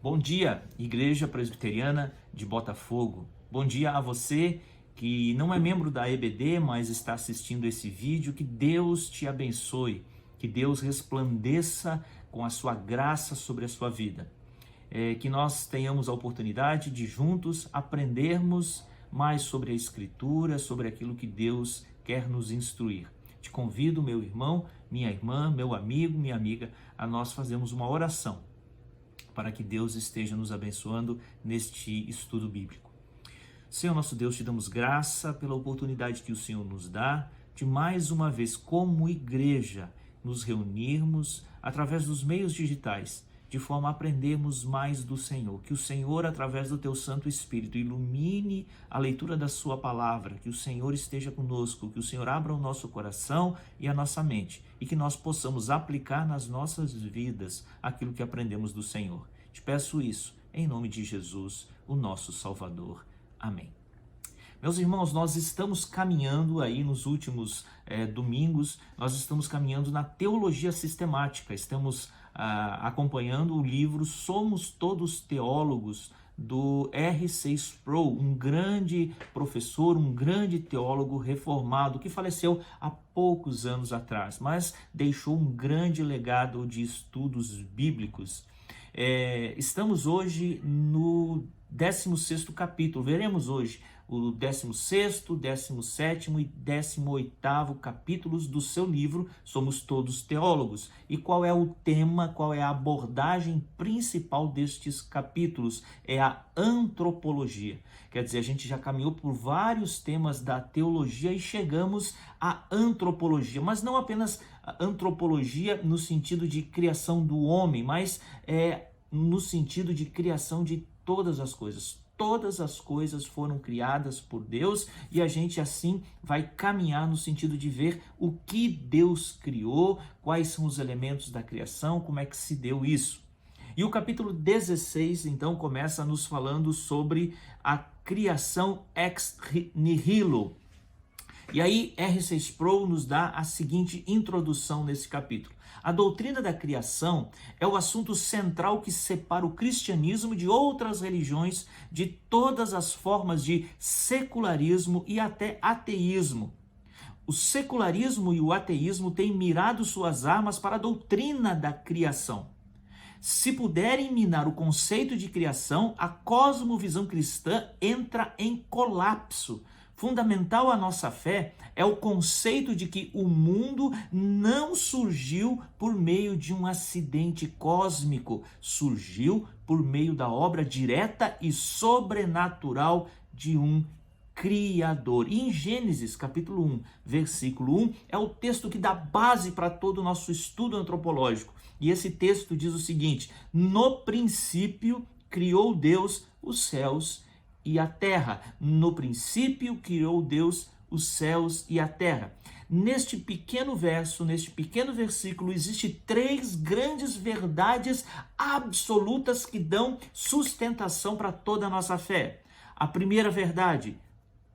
Bom dia, Igreja Presbiteriana de Botafogo. Bom dia a você que não é membro da EBD, mas está assistindo esse vídeo. Que Deus te abençoe, que Deus resplandeça com a sua graça sobre a sua vida. Que nós tenhamos a oportunidade de juntos aprendermos mais sobre a Escritura, sobre aquilo que Deus quer nos instruir. Te convido, meu irmão, minha irmã, meu amigo, minha amiga, a nós fazermos uma oração para que Deus esteja nos abençoando neste estudo bíblico. Senhor nosso Deus, te damos graça pela oportunidade que o Senhor nos dá de mais uma vez, como igreja, nos reunirmos através dos meios digitais, de forma a aprendermos mais do Senhor. Que o Senhor, através do teu Santo Espírito, ilumine a leitura da sua palavra, que o Senhor esteja conosco, que o Senhor abra o nosso coração e a nossa mente, e que nós possamos aplicar nas nossas vidas aquilo que aprendemos do Senhor. Te peço isso, em nome de Jesus, o nosso Salvador. Amém. Meus irmãos, nós estamos caminhando aí nos últimos domingos, nós estamos caminhando na teologia sistemática, estamos acompanhando o livro Somos Todos Teólogos, do R.C. Sproul, um grande professor, um grande teólogo reformado que faleceu há poucos anos atrás, mas deixou um grande legado de estudos bíblicos. Estamos hoje no 16º capítulo, veremos hoje o 16º, 17º e 18º capítulos do seu livro Somos Todos Teólogos. E qual é o tema, qual é a abordagem principal destes capítulos? É a antropologia. Quer dizer, a gente já caminhou por vários temas da teologia e chegamos à antropologia, mas não apenas a antropologia no sentido de criação do homem, mas no sentido de criação de todas as coisas. Todas as coisas foram criadas por Deus e a gente assim vai caminhar no sentido de ver o que Deus criou, quais são os elementos da criação, como é que se deu isso. E o capítulo 16, então, começa nos falando sobre a criação ex nihilo. E aí, R.C. Sproul nos dá a seguinte introdução nesse capítulo. A doutrina da criação é o assunto central que separa o cristianismo de outras religiões, de todas as formas de secularismo e até ateísmo. O secularismo e o ateísmo têm mirado suas armas para a doutrina da criação. Se puderem minar o conceito de criação, a cosmovisão cristã entra em colapso. Fundamental à nossa fé é o conceito de que o mundo não surgiu por meio de um acidente cósmico, surgiu por meio da obra direta e sobrenatural de um Criador. E em Gênesis, capítulo 1, versículo 1, é o texto que dá base para todo o nosso estudo antropológico. E esse texto diz o seguinte: no princípio criou Deus os céus e a terra. No princípio criou Deus os céus e a terra. Neste pequeno verso, neste pequeno versículo, existem três grandes verdades absolutas que dão sustentação para toda a nossa fé. A primeira verdade: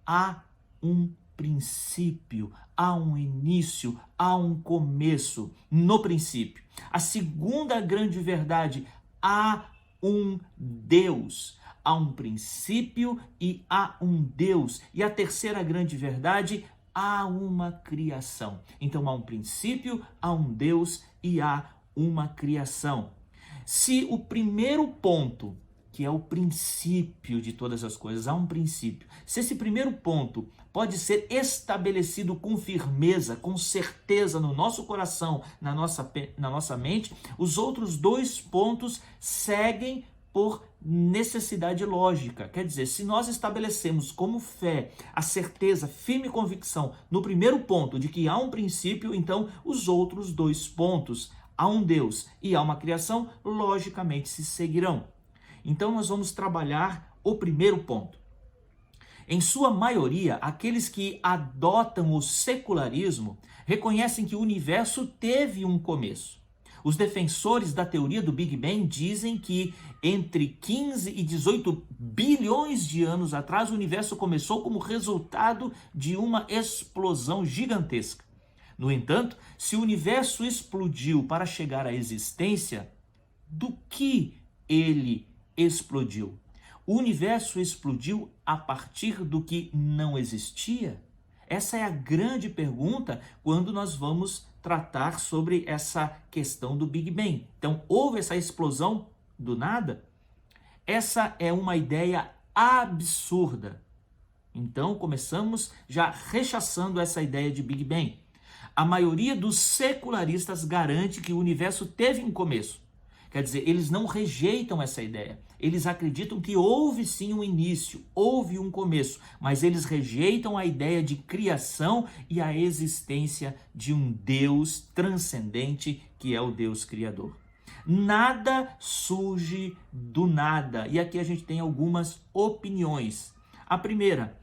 há um princípio, há um início, há um começo no princípio. A segunda grande verdade: há um Deus. Há um princípio e há um Deus. E a terceira grande verdade: há uma criação. Então há um princípio, há um Deus e há uma criação. Se o primeiro ponto, que é o princípio de todas as coisas, há um princípio. Se esse primeiro ponto pode ser estabelecido com firmeza, com certeza no nosso coração, na nossa mente, os outros dois pontos seguem por necessidade lógica. Quer dizer, se nós estabelecemos como fé a certeza, firme convicção no primeiro ponto de que há um princípio, então os outros dois pontos, há um Deus e há uma criação, logicamente se seguirão. Então nós vamos trabalhar o primeiro ponto. Em sua maioria, aqueles que adotam o secularismo reconhecem que o universo teve um começo. Os defensores da teoria do Big Bang dizem que entre 15 e 18 bilhões de anos atrás o universo começou como resultado de uma explosão gigantesca. No entanto, se o universo explodiu para chegar à existência, do que ele explodiu? O universo explodiu a partir do que não existia? Essa é a grande pergunta quando nós vamos tratar sobre essa questão do Big Bang. Então, houve essa explosão do nada? Essa é uma ideia absurda. Então, começamos já rechaçando essa ideia de Big Bang. A maioria dos secularistas garante que o universo teve um começo. Quer dizer, eles não rejeitam essa ideia. Eles acreditam que houve sim um início, houve um começo, mas eles rejeitam a ideia de criação e a existência de um Deus transcendente, que é o Deus Criador. Nada surge do nada. E aqui a gente tem algumas opiniões. A primeira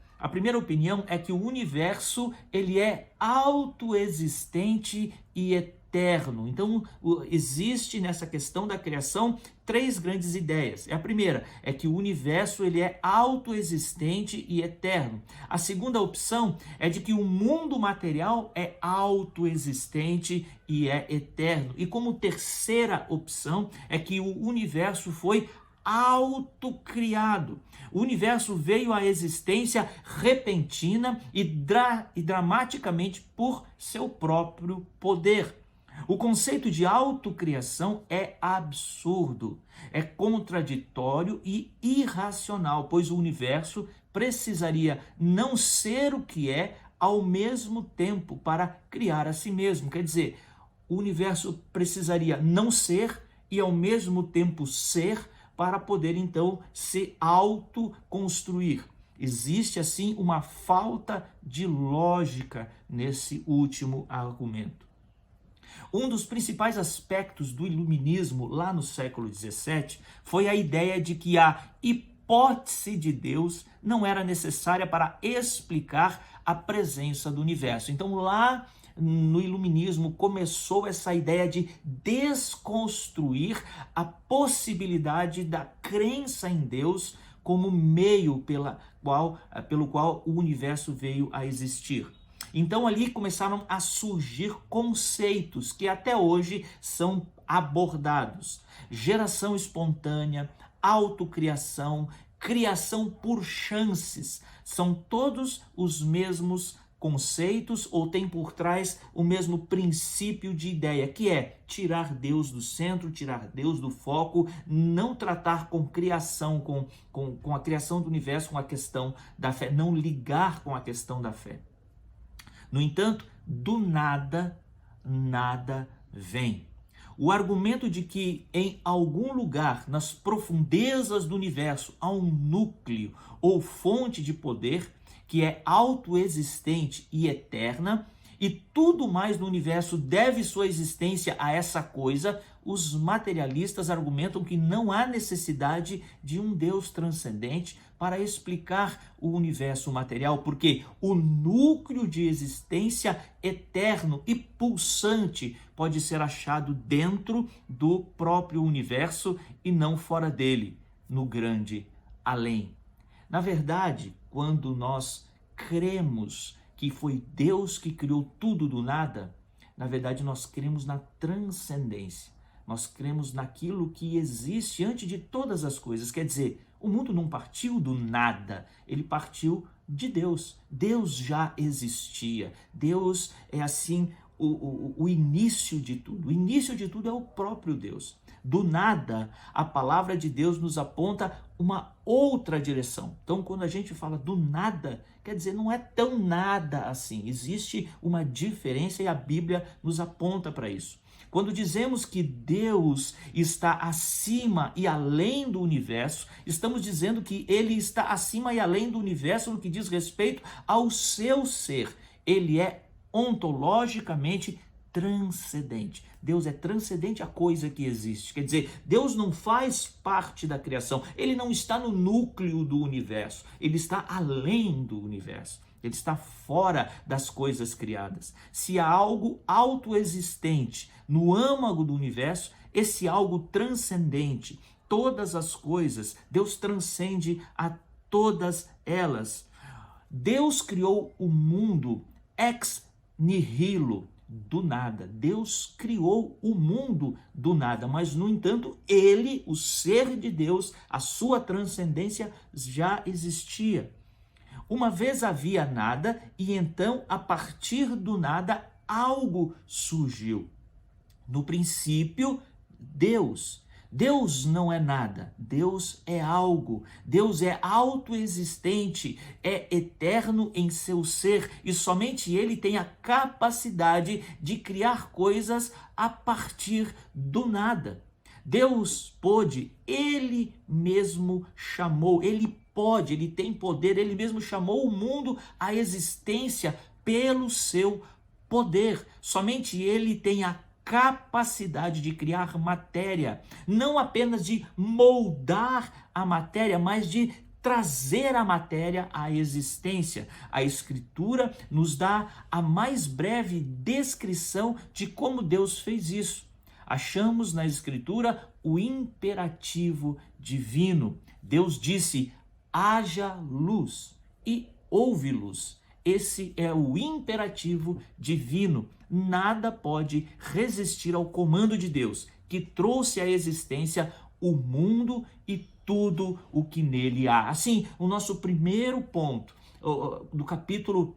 opinião é que o universo ele é autoexistente e eterno. Então, existe nessa questão da criação três grandes ideias. A primeira é que o universo ele é autoexistente e eterno. A segunda opção é de que o mundo material é autoexistente e é eterno. E como terceira opção é que o universo foi autocriado. O universo veio à existência repentina e dramaticamente por seu próprio poder. O conceito de autocriação é absurdo, é contraditório e irracional, pois o universo precisaria não ser o que é ao mesmo tempo para criar a si mesmo. Quer dizer, o universo precisaria não ser e ao mesmo tempo ser para poder então se autoconstruir. Existe assim uma falta de lógica nesse último argumento. Um dos principais aspectos do iluminismo lá no século XVII foi a ideia de que a hipótese de Deus não era necessária para explicar a presença do universo. Então lá no iluminismo começou essa ideia de desconstruir a possibilidade da crença em Deus como meio pelo qual o universo veio a existir. Então ali começaram a surgir conceitos que até hoje são abordados: geração espontânea, autocriação, criação por chances. São todos os mesmos conceitos ou tem por trás o mesmo princípio de ideia, que é tirar Deus do centro, tirar Deus do foco, não tratar com criação, com a criação do universo, com a questão da fé, não ligar com a questão da fé. No entanto, do nada, nada vem. O argumento de que em algum lugar, nas profundezas do universo, há um núcleo ou fonte de poder que é autoexistente e eterna, e tudo mais no universo deve sua existência a essa coisa, os materialistas argumentam que não há necessidade de um Deus transcendente para explicar o universo material, porque o núcleo de existência eterno e pulsante pode ser achado dentro do próprio universo e não fora dele, no grande além. Na verdade, quando nós cremos que foi Deus que criou tudo do nada, na verdade nós cremos na transcendência. Nós cremos naquilo que existe antes de todas as coisas. Quer dizer, o mundo não partiu do nada, ele partiu de Deus. Deus já existia. Deus é assim o início de tudo. O início de tudo é o próprio Deus. Do nada, a palavra de Deus nos aponta uma outra direção. Então, quando a gente fala do nada, quer dizer, não é tão nada assim. Existe uma diferença e a Bíblia nos aponta para isso. Quando dizemos que Deus está acima e além do universo, estamos dizendo que Ele está acima e além do universo no que diz respeito ao seu ser. Ele é ontologicamente transcendente. Deus é transcendente à coisa que existe. Quer dizer, Deus não faz parte da criação. Ele não está no núcleo do universo. Ele está além do universo. Ele está fora das coisas criadas. Se há algo autoexistente no âmago do universo, esse algo transcendente, todas as coisas, Deus transcende a todas elas. Deus criou o mundo ex nihilo, do nada. Deus criou o mundo do nada, mas, no entanto, ele, o ser de Deus, a sua transcendência já existia. Uma vez havia nada e então, a partir do nada, algo surgiu. No princípio, Deus. Deus não é nada, Deus é algo, Deus é autoexistente, é eterno em seu ser e somente Ele tem a capacidade de criar coisas a partir do nada. Deus pôde, Ele mesmo chamou, Ele pode, Ele tem poder, Ele mesmo chamou o mundo à existência pelo seu poder. Somente Ele tem a capacidade de criar matéria, não apenas de moldar a matéria, mas de trazer a matéria à existência. A Escritura nos dá a mais breve descrição de como Deus fez isso. Achamos na Escritura o imperativo divino. Deus disse: haja luz, e houve luz. Esse é o imperativo divino. Nada pode resistir ao comando de Deus, que trouxe à existência o mundo e tudo o que nele há. Assim, o nosso primeiro ponto do capítulo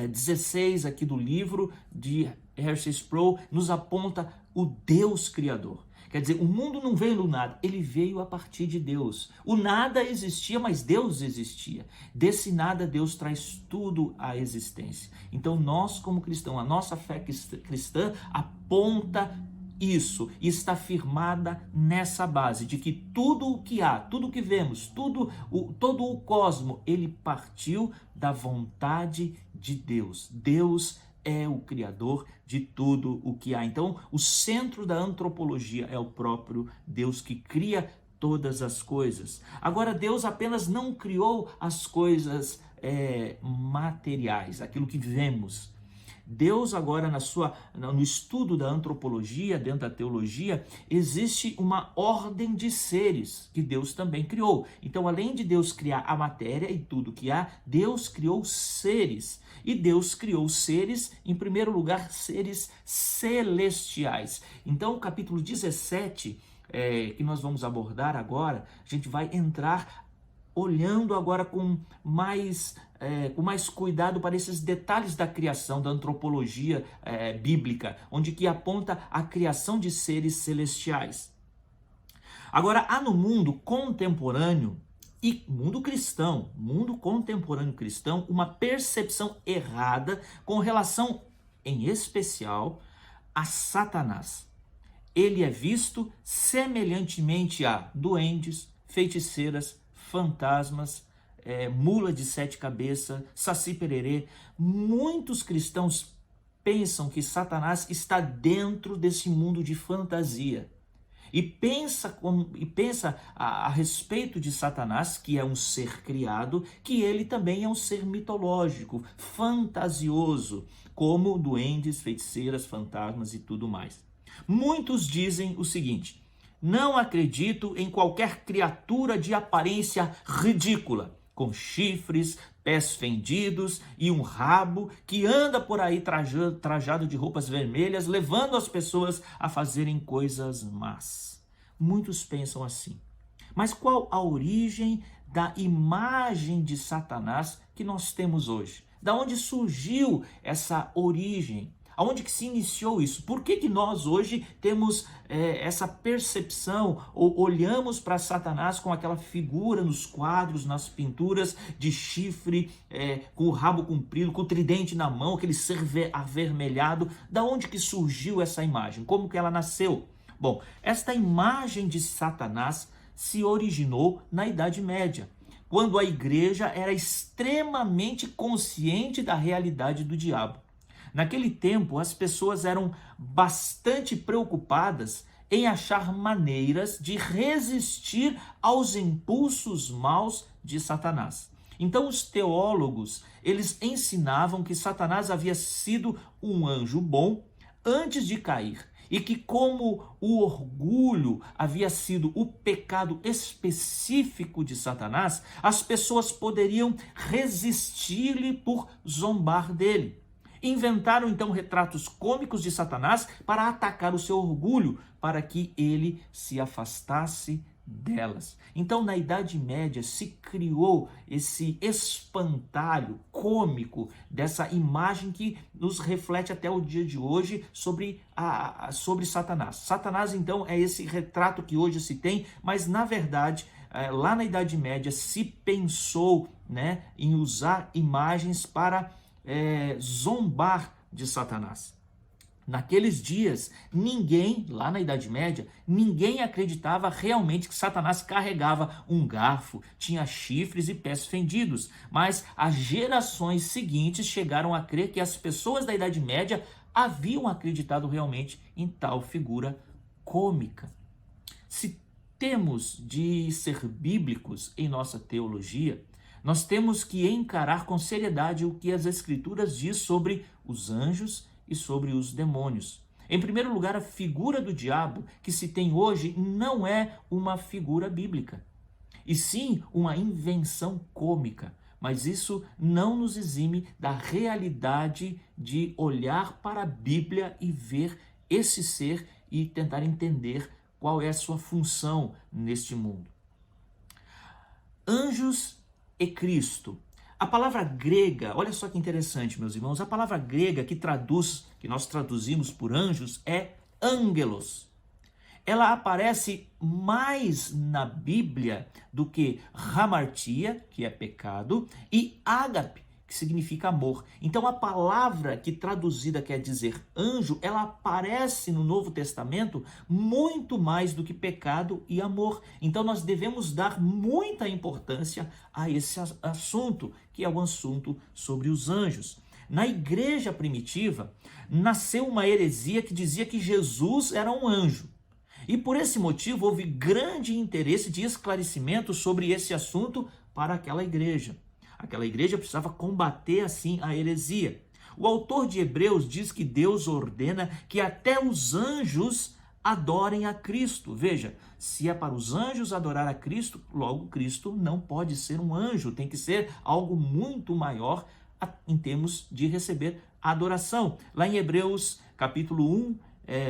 16 aqui do livro de R.C. Sproul nos aponta o Deus Criador. Quer dizer, o mundo não veio do nada, ele veio a partir de Deus. O nada existia, mas Deus existia. Desse nada, Deus traz tudo à existência. Então, nós, como cristãos, a nossa fé cristã aponta isso e está firmada nessa base de que tudo o que há, tudo o que vemos, todo o cosmo, ele partiu da vontade de Deus. Deus é o Criador de tudo o que há. Então, o centro da antropologia é o próprio Deus que cria todas as coisas. Agora, Deus apenas não criou as coisas materiais, aquilo que vemos. Deus agora, no estudo da antropologia, dentro da teologia, existe uma ordem de seres que Deus também criou. Então, além de Deus criar a matéria e tudo que há, Deus criou seres. E Deus criou seres, em primeiro lugar, seres celestiais. Então, o capítulo 17, que nós vamos abordar agora, a gente vai entrar olhando agora com mais cuidado para esses detalhes da criação, da antropologia bíblica, onde que aponta a criação de seres celestiais. Agora, há no mundo contemporâneo e mundo contemporâneo cristão, uma percepção errada com relação, em especial, a Satanás. Ele é visto semelhantemente a duendes, feiticeiras, fantasmas, mula de 7 cabeças, saci pererê. Muitos cristãos pensam que Satanás está dentro desse mundo de fantasia. E pensa a respeito de Satanás, que é um ser criado, que ele também é um ser mitológico, fantasioso, como duendes, feiticeiras, fantasmas e tudo mais. Muitos dizem o seguinte: não acredito em qualquer criatura de aparência ridícula, com chifres, pés fendidos e um rabo, que anda por aí trajado de roupas vermelhas, levando as pessoas a fazerem coisas más. Muitos pensam assim. Mas qual a origem da imagem de Satanás que nós temos hoje? Da onde surgiu essa origem? Aonde que se iniciou isso? Por que nós hoje temos essa percepção, ou olhamos para Satanás com aquela figura nos quadros, nas pinturas, de chifre, com o rabo comprido, com o tridente na mão, aquele ser avermelhado? Da onde que surgiu essa imagem? Como que ela nasceu? Bom, esta imagem de Satanás se originou na Idade Média, quando a igreja era extremamente consciente da realidade do diabo. Naquele tempo, as pessoas eram bastante preocupadas em achar maneiras de resistir aos impulsos maus de Satanás. Então, os teólogos, eles ensinavam que Satanás havia sido um anjo bom antes de cair, e que, como o orgulho havia sido o pecado específico de Satanás, as pessoas poderiam resistir-lhe por zombar dele. Inventaram então retratos cômicos de Satanás para atacar o seu orgulho, para que ele se afastasse delas. Então, na Idade Média, se criou esse espantalho cômico dessa imagem que nos reflete até o dia de hoje sobre Satanás. Satanás, então, é esse retrato que hoje se tem, mas, na verdade, lá na Idade Média se pensou, né, em usar imagens para zombar de Satanás. Naqueles dias, ninguém, lá na Idade Média, ninguém acreditava realmente que Satanás carregava um garfo, tinha chifres e pés fendidos. Mas as gerações seguintes chegaram a crer que as pessoas da Idade Média haviam acreditado realmente em tal figura cômica. Se temos de ser bíblicos em nossa teologia, nós temos que encarar com seriedade o que as Escrituras diz sobre os anjos e sobre os demônios. Em primeiro lugar, a figura do diabo que se tem hoje não é uma figura bíblica, e sim uma invenção cômica. Mas isso não nos exime da realidade de olhar para a Bíblia e ver esse ser e tentar entender qual é a sua função neste mundo. Anjos e Cristo. A palavra grega, olha só que interessante, meus irmãos, a palavra grega que nós traduzimos por anjos é angelos. Ela aparece mais na Bíblia do que hamartia, que é pecado, e ágape, que significa amor. Então a palavra que traduzida quer dizer anjo, ela aparece no Novo Testamento muito mais do que pecado e amor. Então nós devemos dar muita importância a esse assunto, que é o assunto sobre os anjos. Na igreja primitiva, nasceu uma heresia que dizia que Jesus era um anjo. E por esse motivo houve grande interesse de esclarecimento sobre esse assunto para aquela igreja. Aquela igreja precisava combater assim a heresia. O autor de Hebreus diz que Deus ordena que até os anjos adorem a Cristo. Veja, se é para os anjos adorar a Cristo, logo Cristo não pode ser um anjo, tem que ser algo muito maior em termos de receber adoração. Lá em Hebreus capítulo 1,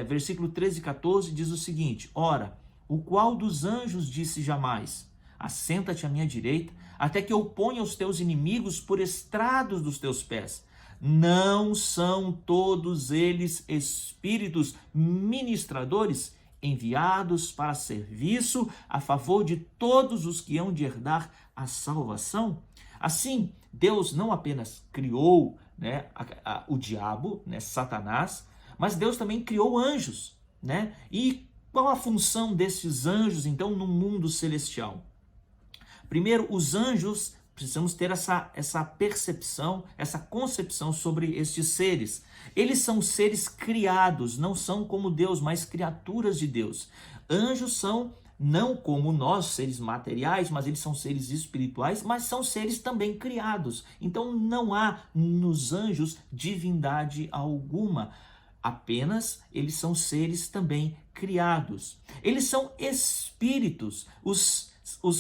versículo 13 e 14, diz o seguinte: Ora, o qual dos anjos disse jamais: Assenta-te à minha direita, até que eu ponha os teus inimigos por estrados dos teus pés. Não são todos eles espíritos ministradores, enviados para serviço a favor de todos os que hão de herdar a salvação? Assim, Deus não apenas criou, né, o diabo, né, Satanás, mas Deus também criou anjos, né? E qual a função desses anjos, então, no mundo celestial? Primeiro, os anjos, precisamos ter essa percepção, essa concepção sobre estes seres. Eles são seres criados, não são como Deus, mas criaturas de Deus. Anjos são não como nós, seres materiais, mas eles são seres espirituais, mas são seres também criados. Então não há nos anjos divindade alguma. Apenas eles são seres também criados. Eles são espíritos, os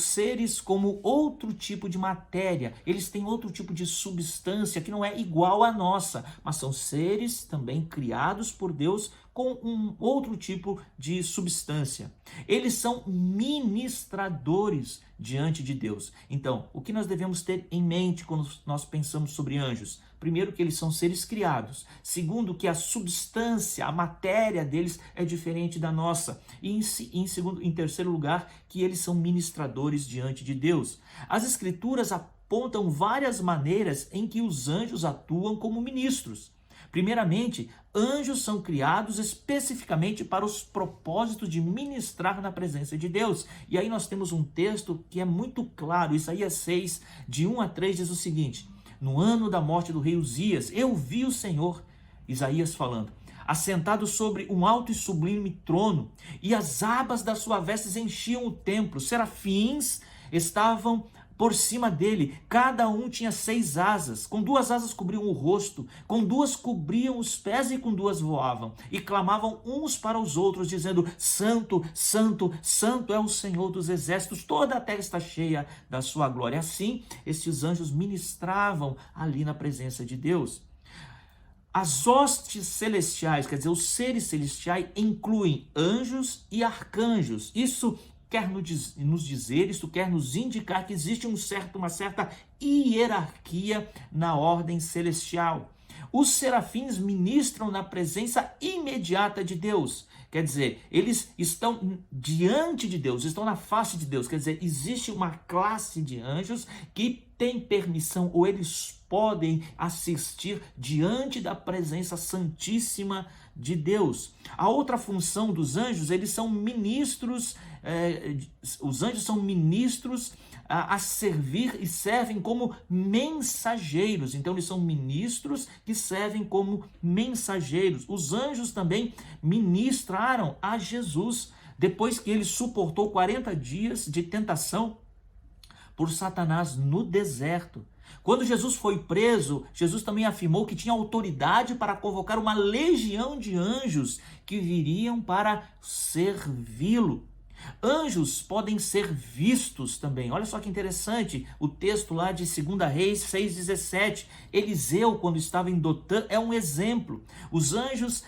seres como outro tipo de matéria, eles têm outro tipo de substância que não é igual à nossa, mas são seres também criados por Deus com um outro tipo de substância. Eles são ministradores diante de Deus. Então, o que nós devemos ter em mente quando nós pensamos sobre anjos? Primeiro, que eles são seres criados. Segundo, que a substância, a matéria deles é diferente da nossa. E em terceiro lugar, que eles são ministradores diante de Deus. As Escrituras apontam várias maneiras em que os anjos atuam como ministros. Primeiramente, anjos são criados especificamente para os propósitos de ministrar na presença de Deus. E aí nós temos um texto que é muito claro. Isaías 6, de 1 a 3, diz o seguinte: No ano da morte do rei Uzias, eu vi o Senhor, Isaías falando, assentado sobre um alto e sublime trono, e as abas das suas vestes enchiam o templo. Serafins estavam por cima dele, cada um tinha 6 asas, com 2 asas cobriam o rosto, com 2 cobriam os pés e com 2 voavam, e clamavam uns para os outros, dizendo: Santo, Santo, Santo é o Senhor dos exércitos, toda a terra está cheia da sua glória. Assim, estes anjos ministravam ali na presença de Deus. As hostes celestiais, quer dizer, os seres celestiais, incluem anjos e arcanjos. Isso quer nos dizer, isso quer nos indicar que existe uma certa hierarquia na ordem celestial. Os serafins ministram na presença imediata de Deus. Quer dizer, eles estão diante de Deus, estão na face de Deus. Quer dizer, existe uma classe de anjos que tem permissão, ou eles podem assistir diante da presença santíssima de Deus. A outra função dos anjos, eles são ministros, os anjos são ministros a servir e servem como mensageiros. Então eles são ministros que servem como mensageiros. Os anjos também ministraram a Jesus depois que ele suportou 40 dias de tentação por Satanás no deserto. Quando Jesus foi preso, Jesus também afirmou que tinha autoridade para convocar uma legião de anjos que viriam para servi-lo. Anjos podem ser vistos também. Olha só que interessante, o texto lá de 2 Reis 6,17. Eliseu, quando estava em Dotã, é um exemplo. Os anjos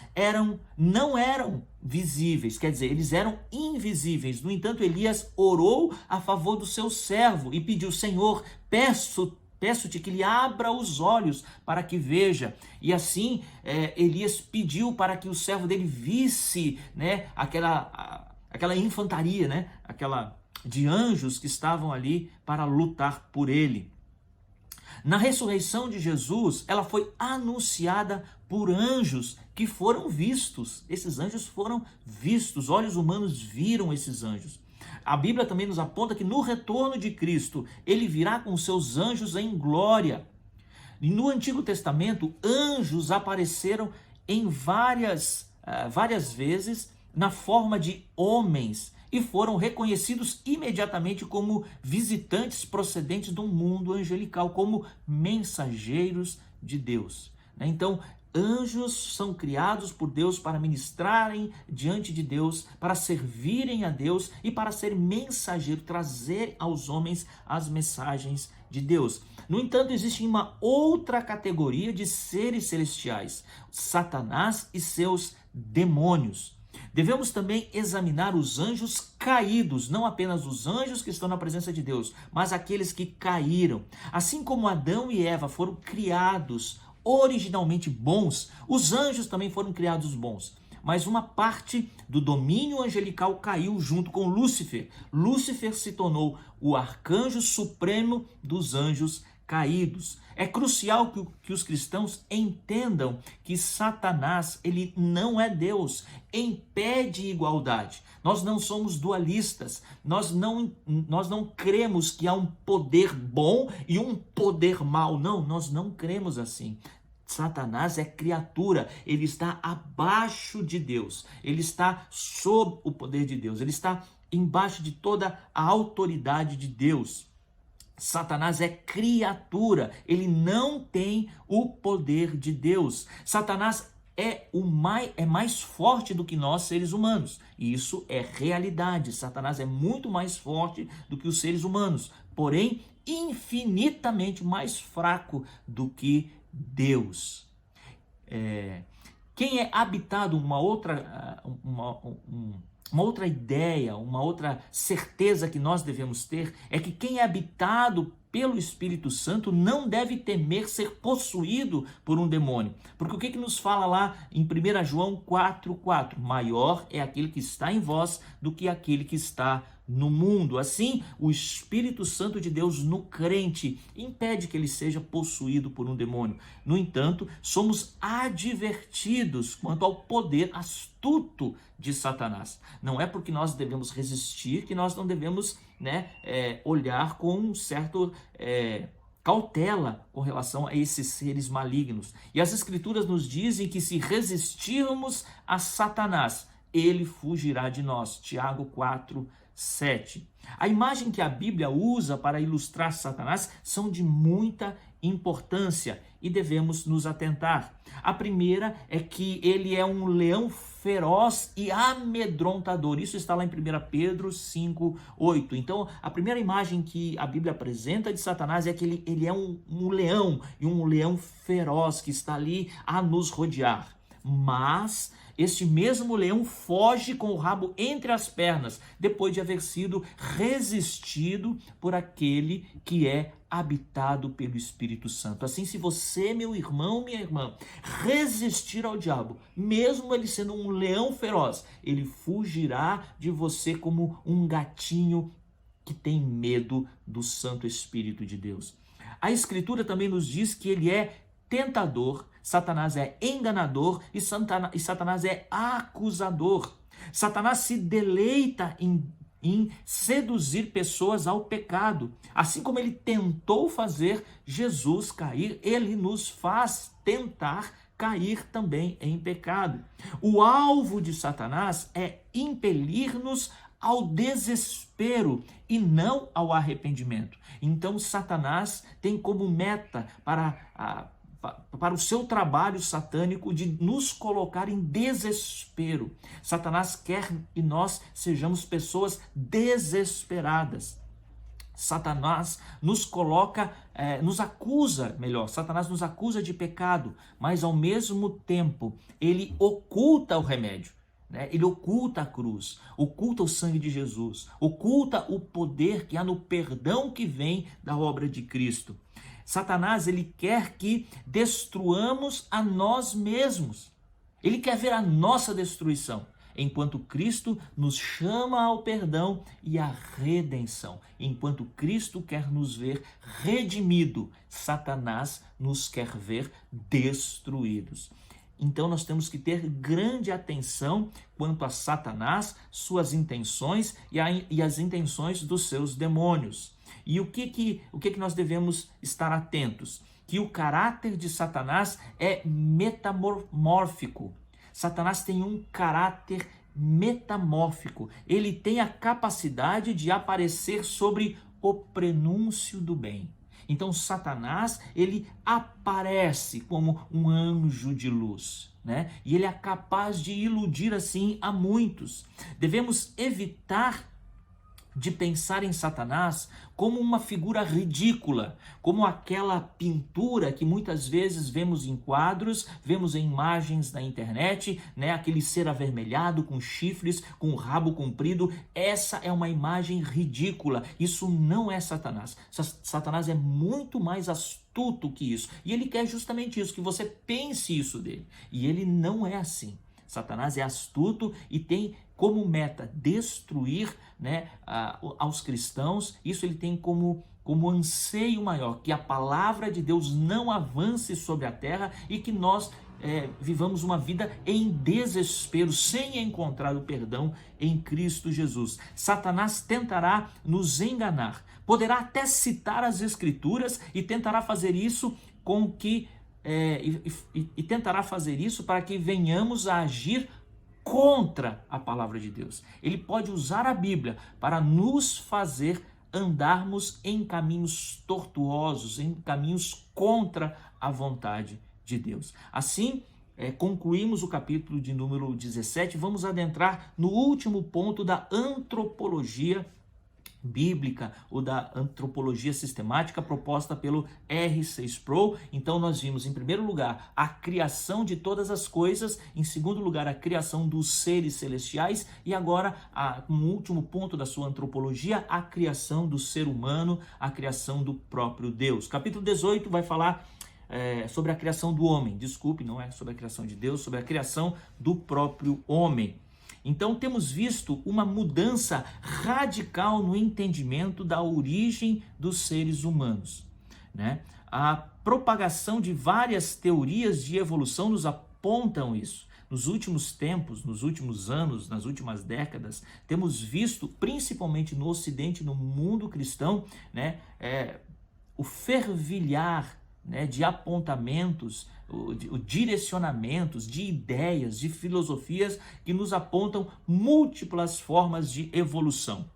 não eram visíveis, quer dizer, eles eram invisíveis. No entanto, Elias orou a favor do seu servo e pediu: Senhor, peço-te que lhe abra os olhos para que veja. E assim, Elias pediu para que o servo dele visse, né, aquela infantaria, né, de anjos que estavam ali para lutar por ele. Na ressurreição de Jesus, ela foi anunciada por anjos que foram vistos. Esses anjos foram vistos, olhos humanos viram esses anjos. A Bíblia também nos aponta que no retorno de Cristo, ele virá com seus anjos em glória. E no Antigo Testamento, anjos apareceram em várias vezes na forma de homens e foram reconhecidos imediatamente como visitantes procedentes do mundo angelical, como mensageiros de Deus. Então, anjos são criados por Deus para ministrarem diante de Deus, para servirem a Deus e para serem mensageiros, trazer aos homens as mensagens de Deus. No entanto, existe uma outra categoria de seres celestiais: Satanás e seus demônios. Devemos também examinar os anjos caídos, não apenas os anjos que estão na presença de Deus, mas aqueles que caíram. Assim como Adão e Eva foram criados originalmente bons, os anjos também foram criados bons. Mas uma parte do domínio angelical caiu junto com Lúcifer. Lúcifer se tornou o arcanjo supremo dos anjos caídos. É crucial que os cristãos entendam que Satanás, ele não é Deus, em pé de igualdade. Nós não somos dualistas, nós não cremos que há um poder bom e um poder mau. Não, nós não cremos assim. Satanás é criatura, ele está abaixo de Deus, ele está sob o poder de Deus, ele está embaixo de toda a autoridade de Deus. Satanás é criatura, ele não tem o poder de Deus. Satanás é mais forte do que nós, seres humanos. E isso é realidade. Satanás é muito mais forte do que os seres humanos, porém infinitamente mais fraco do que Deus. Quem é habitado, uma outra ideia, uma outra certeza que nós devemos ter é que quem é habitado pelo Espírito Santo não deve temer ser possuído por um demônio. Porque o que nos fala lá em 1 João 4,4? Maior é aquele que está em vós do que aquele que está no mundo. Assim, o Espírito Santo de Deus no crente impede que ele seja possuído por um demônio. No entanto, somos advertidos quanto ao poder astuto de Satanás. Não é porque nós devemos resistir que nós não devemos, olhar com um certo cautela com relação a esses seres malignos. E as Escrituras nos dizem que se resistirmos a Satanás, ele fugirá de nós. Tiago 4:7. A imagem que a Bíblia usa para ilustrar Satanás são de muita importância e devemos nos atentar. A primeira é que ele é um leão feroz e amedrontador. Isso está lá em 1 Pedro 5:8. Então, a primeira imagem que a Bíblia apresenta de Satanás é que ele é um leão, e um leão feroz que está ali a nos rodear. Mas este mesmo leão foge com o rabo entre as pernas, depois de haver sido resistido por aquele que é habitado pelo Espírito Santo. Assim, se você, meu irmão, minha irmã, resistir ao diabo, mesmo ele sendo um leão feroz, ele fugirá de você como um gatinho que tem medo do Santo Espírito de Deus. A Escritura também nos diz que ele é tentador, Satanás é enganador e Satanás é acusador. Satanás se deleita em seduzir pessoas ao pecado. Assim como ele tentou fazer Jesus cair, ele nos faz tentar cair também em pecado. O alvo de Satanás é impelir-nos ao desespero e não ao arrependimento. Então Satanás tem como meta para o seu trabalho satânico de nos colocar em desespero. Satanás quer que nós sejamos pessoas desesperadas. Satanás Satanás nos acusa de pecado, mas ao mesmo tempo ele oculta o remédio. Ele oculta a cruz, oculta o sangue de Jesus, oculta o poder que há no perdão que vem da obra de Cristo. Satanás, ele quer que destruamos a nós mesmos. Ele quer ver a nossa destruição, enquanto Cristo nos chama ao perdão e à redenção. Enquanto Cristo quer nos ver redimido, Satanás nos quer ver destruídos. Então nós temos que ter grande atenção quanto a Satanás, suas intenções e as intenções dos seus demônios. E o que nós devemos estar atentos? Que o caráter de Satanás é metamórfico. Satanás tem um caráter metamórfico. Ele tem a capacidade de aparecer sobre o prenúncio do bem. Então Satanás, ele aparece como um anjo de luz, E ele é capaz de iludir assim a muitos. Devemos evitar de pensar em Satanás como uma figura ridícula, como aquela pintura que muitas vezes vemos em quadros, vemos em imagens na internet, aquele ser avermelhado com chifres, com o rabo comprido. Essa é uma imagem ridícula. Isso não é Satanás. Satanás é muito mais astuto que isso. E ele quer justamente isso, que você pense isso dele. E ele não é assim. Satanás é astuto e tem como meta destruir aos cristãos. Isso ele tem como anseio maior, que a palavra de Deus não avance sobre a terra e que nós vivamos uma vida em desespero, sem encontrar o perdão em Cristo Jesus. Satanás tentará nos enganar, poderá até citar as Escrituras e tentará fazer isso tentará fazer isso para que venhamos a agir contra a palavra de Deus. Ele pode usar a Bíblia para nos fazer andarmos em caminhos tortuosos, em caminhos contra a vontade de Deus. Assim, concluímos o capítulo de número 17, vamos adentrar no último ponto da antropologia bíblica ou da antropologia sistemática proposta pelo R6 Pro. Então nós vimos em primeiro lugar a criação de todas as coisas, em segundo lugar a criação dos seres celestiais e agora, como último ponto da sua antropologia, a criação do ser humano, a criação do próprio Deus. Capítulo 18 vai falar sobre a criação do homem, não é sobre a criação de Deus, sobre a criação do próprio homem. Então temos visto uma mudança radical no entendimento da origem dos seres humanos, A propagação de várias teorias de evolução nos apontam isso. Nos últimos tempos, nos últimos anos, nas últimas décadas, temos visto, principalmente no Ocidente, no mundo cristão, o fervilhar de apontamentos, direcionamentos, de ideias, de filosofias que nos apontam múltiplas formas de evolução.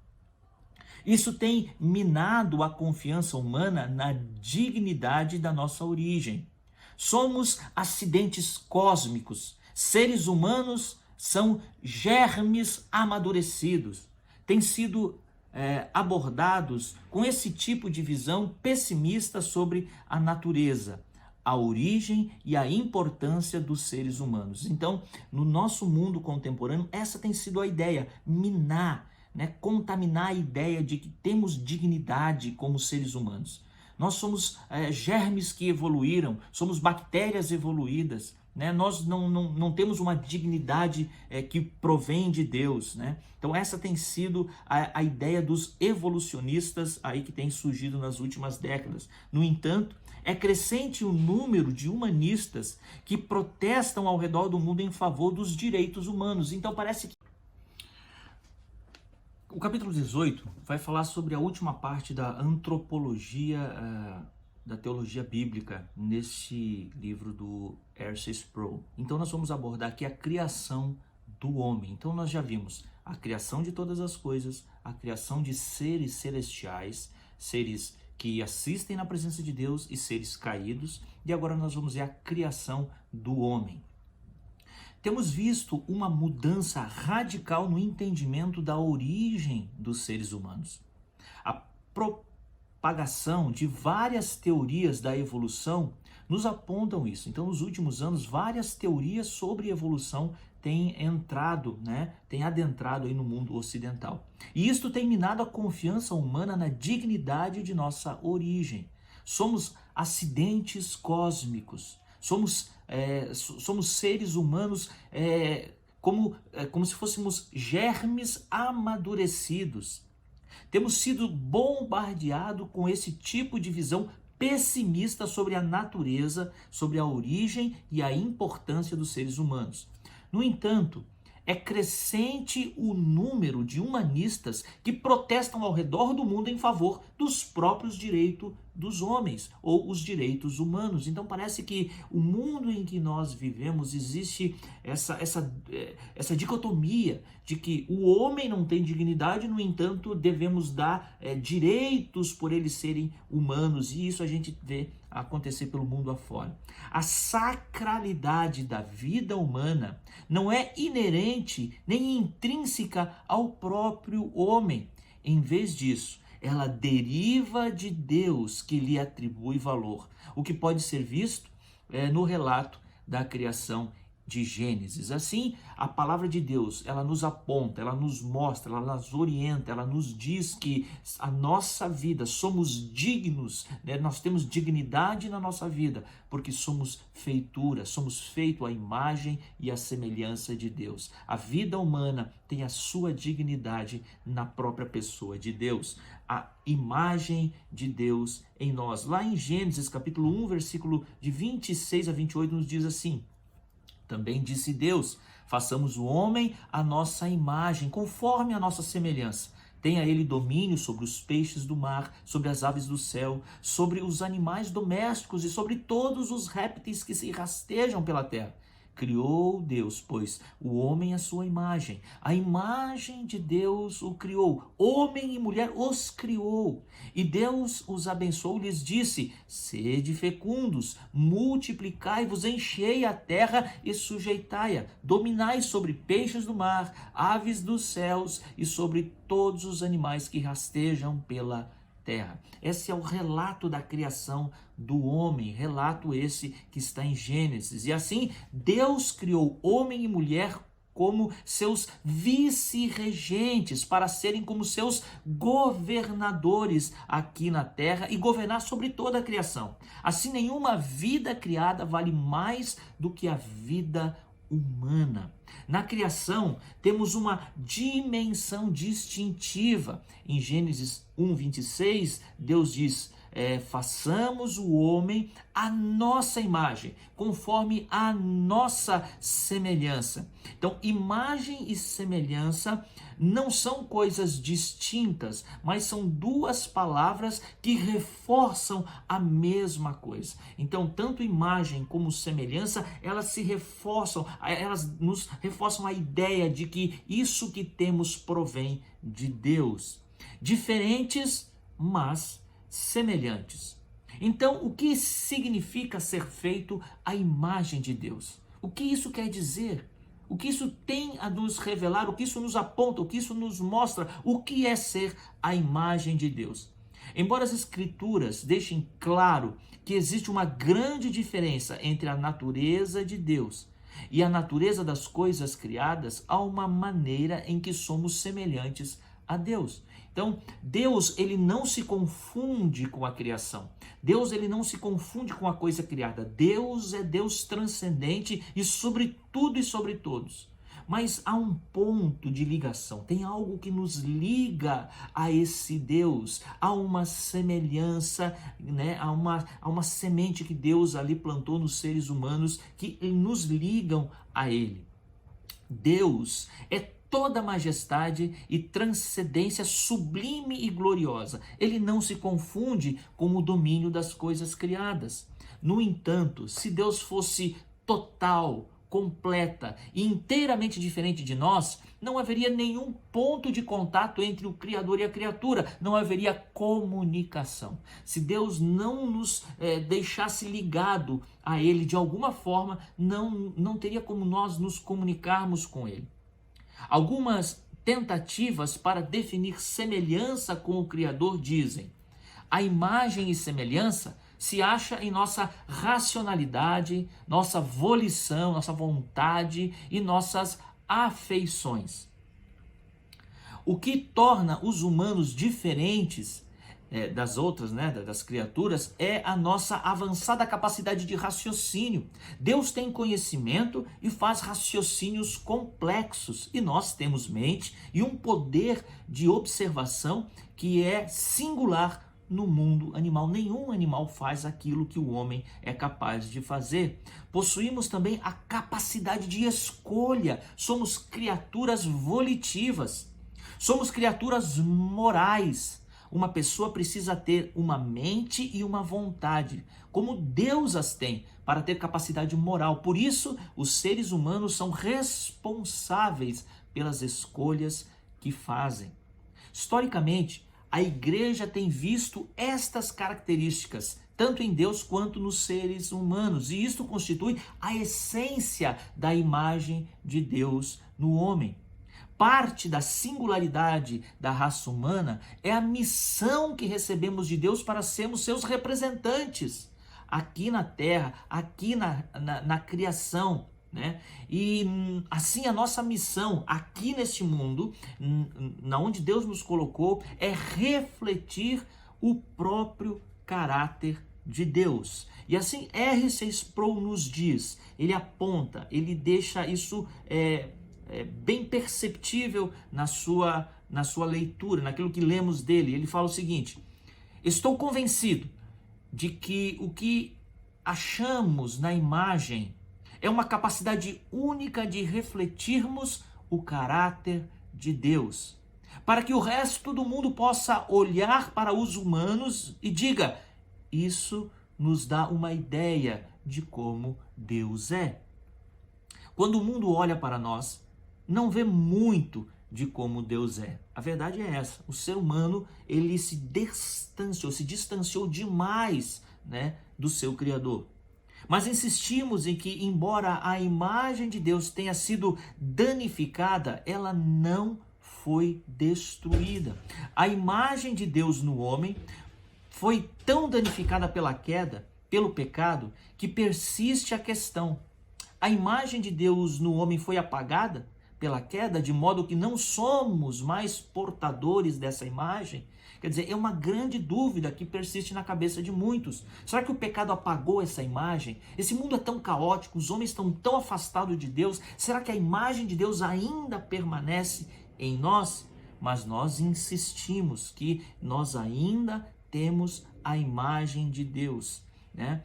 Isso tem minado a confiança humana na dignidade da nossa origem. Somos acidentes cósmicos, seres humanos são germes amadurecidos. Têm sido abordados com esse tipo de visão pessimista sobre a natureza, a origem e a importância dos seres humanos. Então, no nosso mundo contemporâneo, essa tem sido a ideia, minar, contaminar a ideia de que temos dignidade como seres humanos. Nós somos germes que evoluíram, somos bactérias evoluídas, nós não temos uma dignidade que provém de Deus. Então essa tem sido a ideia dos evolucionistas aí que tem surgido nas últimas décadas. No entanto, é crescente o número de humanistas que protestam ao redor do mundo em favor dos direitos humanos. Então parece que o capítulo 18 vai falar sobre a última parte da antropologia da teologia bíblica nesse livro do R.C. Sproul. Então nós vamos abordar aqui a criação do homem. Então nós já vimos a criação de todas as coisas, a criação de seres celestiais, seres que assistem na presença de Deus e seres caídos, e agora nós vamos ver a criação do homem. Temos visto uma mudança radical no entendimento da origem dos seres humanos. A propagação de várias teorias da evolução nos apontam isso. Então, nos últimos anos, várias teorias sobre evolução têm adentrado aí no mundo ocidental. E isto tem minado a confiança humana na dignidade de nossa origem. Somos acidentes cósmicos. Somos seres humanos como se fôssemos germes amadurecidos. Temos sido bombardeados com esse tipo de visão pessimista sobre a natureza, sobre a origem e a importância dos seres humanos. No entanto, é crescente o número de humanistas que protestam ao redor do mundo em favor dos próprios direitos dos homens ou os direitos humanos. Então parece que o mundo em que nós vivemos existe essa dicotomia de que o homem não tem dignidade, no entanto devemos dar direitos por eles serem humanos, e isso a gente vê acontecer pelo mundo afora. A sacralidade da vida humana não é inerente nem intrínseca ao próprio homem. Em vez disso, ela deriva de Deus, que lhe atribui valor, o que pode ser visto no relato da criação de Gênesis. Assim, a palavra de Deus, ela nos aponta, ela nos mostra, ela nos orienta, ela nos diz que a nossa vida, somos dignos, nós temos dignidade na nossa vida, porque somos feitura, somos feitos à imagem e à semelhança de Deus. A vida humana tem a sua dignidade na própria pessoa de Deus. A imagem de Deus em nós. Lá em Gênesis, capítulo 1, versículo de 26 a 28, nos diz assim: também disse Deus, façamos o homem à nossa imagem, conforme a nossa semelhança. Tenha ele domínio sobre os peixes do mar, sobre as aves do céu, sobre os animais domésticos e sobre todos os répteis que se rastejam pela terra. Criou Deus, pois, o homem à sua imagem. A imagem de Deus o criou. Homem e mulher os criou. E Deus os abençoou, lhes disse: sede fecundos, multiplicai-vos, enchei a terra e sujeitai-a. Dominai sobre peixes do mar, aves dos céus e sobre todos os animais que rastejam pela terra. Esse é o relato da criação do homem, relato esse que está em Gênesis. E assim, Deus criou homem e mulher como seus vice-regentes, para serem como seus governadores aqui na terra e governar sobre toda a criação. Assim, nenhuma vida criada vale mais do que a vida humana. Na criação, temos uma dimensão distintiva. Em Gênesis 1:26, Deus diz: façamos o homem à nossa imagem, conforme a nossa semelhança. Então, imagem e semelhança não são coisas distintas, mas são duas palavras que reforçam a mesma coisa. Então, tanto imagem como semelhança, elas se reforçam, elas nos reforçam a ideia de que isso que temos provém de Deus. Diferentes, mas semelhantes. Então, o que significa ser feito à imagem de Deus? O que isso quer dizer? O que isso tem a nos revelar, o que isso nos aponta, o que isso nos mostra, o que é ser a imagem de Deus. Embora as Escrituras deixem claro que existe uma grande diferença entre a natureza de Deus e a natureza das coisas criadas, há uma maneira em que somos semelhantes a Deus. Então, Deus, ele não se confunde com a criação. Deus, ele não se confunde com a coisa criada. Deus é Deus transcendente e sobre tudo e sobre todos. Mas há um ponto de ligação, tem algo que nos liga a esse Deus, há uma semelhança, né? há uma semente que Deus ali plantou nos seres humanos que nos ligam a Ele. Deus é toda majestade e transcendência sublime e gloriosa. Ele não se confunde com o domínio das coisas criadas. No entanto, se Deus fosse total, completa e inteiramente diferente de nós, não haveria nenhum ponto de contato entre o Criador e a criatura, não haveria comunicação. Se Deus não nos deixasse ligado a Ele de alguma forma, não teria como nós nos comunicarmos com Ele. Algumas tentativas para definir semelhança com o Criador dizem: a imagem e semelhança se acha em nossa racionalidade, nossa volição, nossa vontade e nossas afeições. O que torna os humanos diferentes das outras, das criaturas, é a nossa avançada capacidade de raciocínio. Deus tem conhecimento e faz raciocínios complexos, e nós temos mente e um poder de observação que é singular no mundo animal. Nenhum animal faz aquilo que o homem é capaz de fazer. Possuímos também a capacidade de escolha. Somos criaturas volitivas. Somos criaturas morais. Uma pessoa precisa ter uma mente e uma vontade, como Deus as tem, para ter capacidade moral. Por isso, os seres humanos são responsáveis pelas escolhas que fazem. Historicamente, a igreja tem visto estas características, tanto em Deus quanto nos seres humanos, e isto constitui a essência da imagem de Deus no homem. Parte da singularidade da raça humana é a missão que recebemos de Deus para sermos seus representantes aqui na terra, aqui na criação, né? E assim a nossa missão aqui neste mundo, na onde Deus nos colocou, é refletir o próprio caráter de Deus. E assim R.C. Sproul nos diz, ele aponta, ele deixa isso bem perceptível na sua leitura, naquilo que lemos dele. Ele fala o seguinte: estou convencido de que o que achamos na imagem é uma capacidade única de refletirmos o caráter de Deus, para que o resto do mundo possa olhar para os humanos e diga: isso nos dá uma ideia de como Deus é. Quando o mundo olha para nós, não vê muito de como Deus é. A verdade é essa: o ser humano, ele se distanciou demais, do seu Criador. Mas insistimos em que, embora a imagem de Deus tenha sido danificada, ela não foi destruída. A imagem de Deus no homem foi tão danificada pela queda, pelo pecado, que persiste a questão: a imagem de Deus no homem foi apagada pela queda, de modo que não somos mais portadores dessa imagem? Quer dizer, é uma grande dúvida que persiste na cabeça de muitos. Será que o pecado apagou essa imagem? Esse mundo é tão caótico, os homens estão tão afastados de Deus. Será que a imagem de Deus ainda permanece em nós? Mas nós insistimos que nós ainda temos a imagem de Deus, né?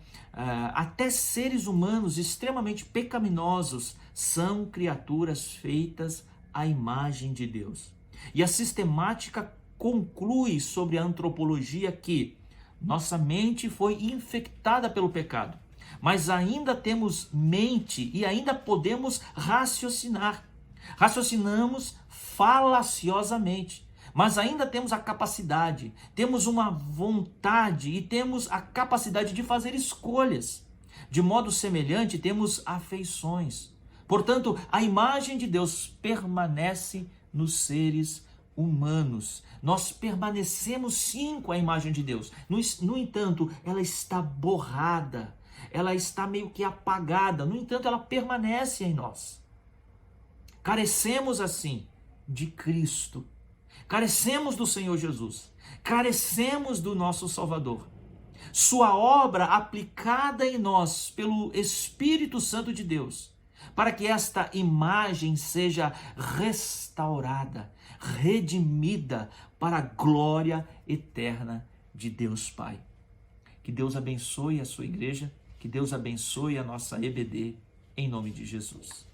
Até seres humanos extremamente pecaminosos são criaturas feitas à imagem de Deus. E a sistemática conclui sobre a antropologia que nossa mente foi infectada pelo pecado, mas ainda temos mente e ainda podemos raciocinar. Raciocinamos falaciosamente, mas ainda temos a capacidade, temos uma vontade e temos a capacidade de fazer escolhas. De modo semelhante, temos afeições. Portanto, a imagem de Deus permanece nos seres humanos. Nós permanecemos sim com a imagem de Deus. No entanto, ela está borrada, ela está meio que apagada. No entanto, ela permanece em nós. Carecemos assim de Cristo. Carecemos do Senhor Jesus. Carecemos do nosso Salvador. Sua obra aplicada em nós pelo Espírito Santo de Deus, para que esta imagem seja restaurada, redimida para a glória eterna de Deus Pai. Que Deus abençoe a sua igreja, que Deus abençoe a nossa EBD, em nome de Jesus.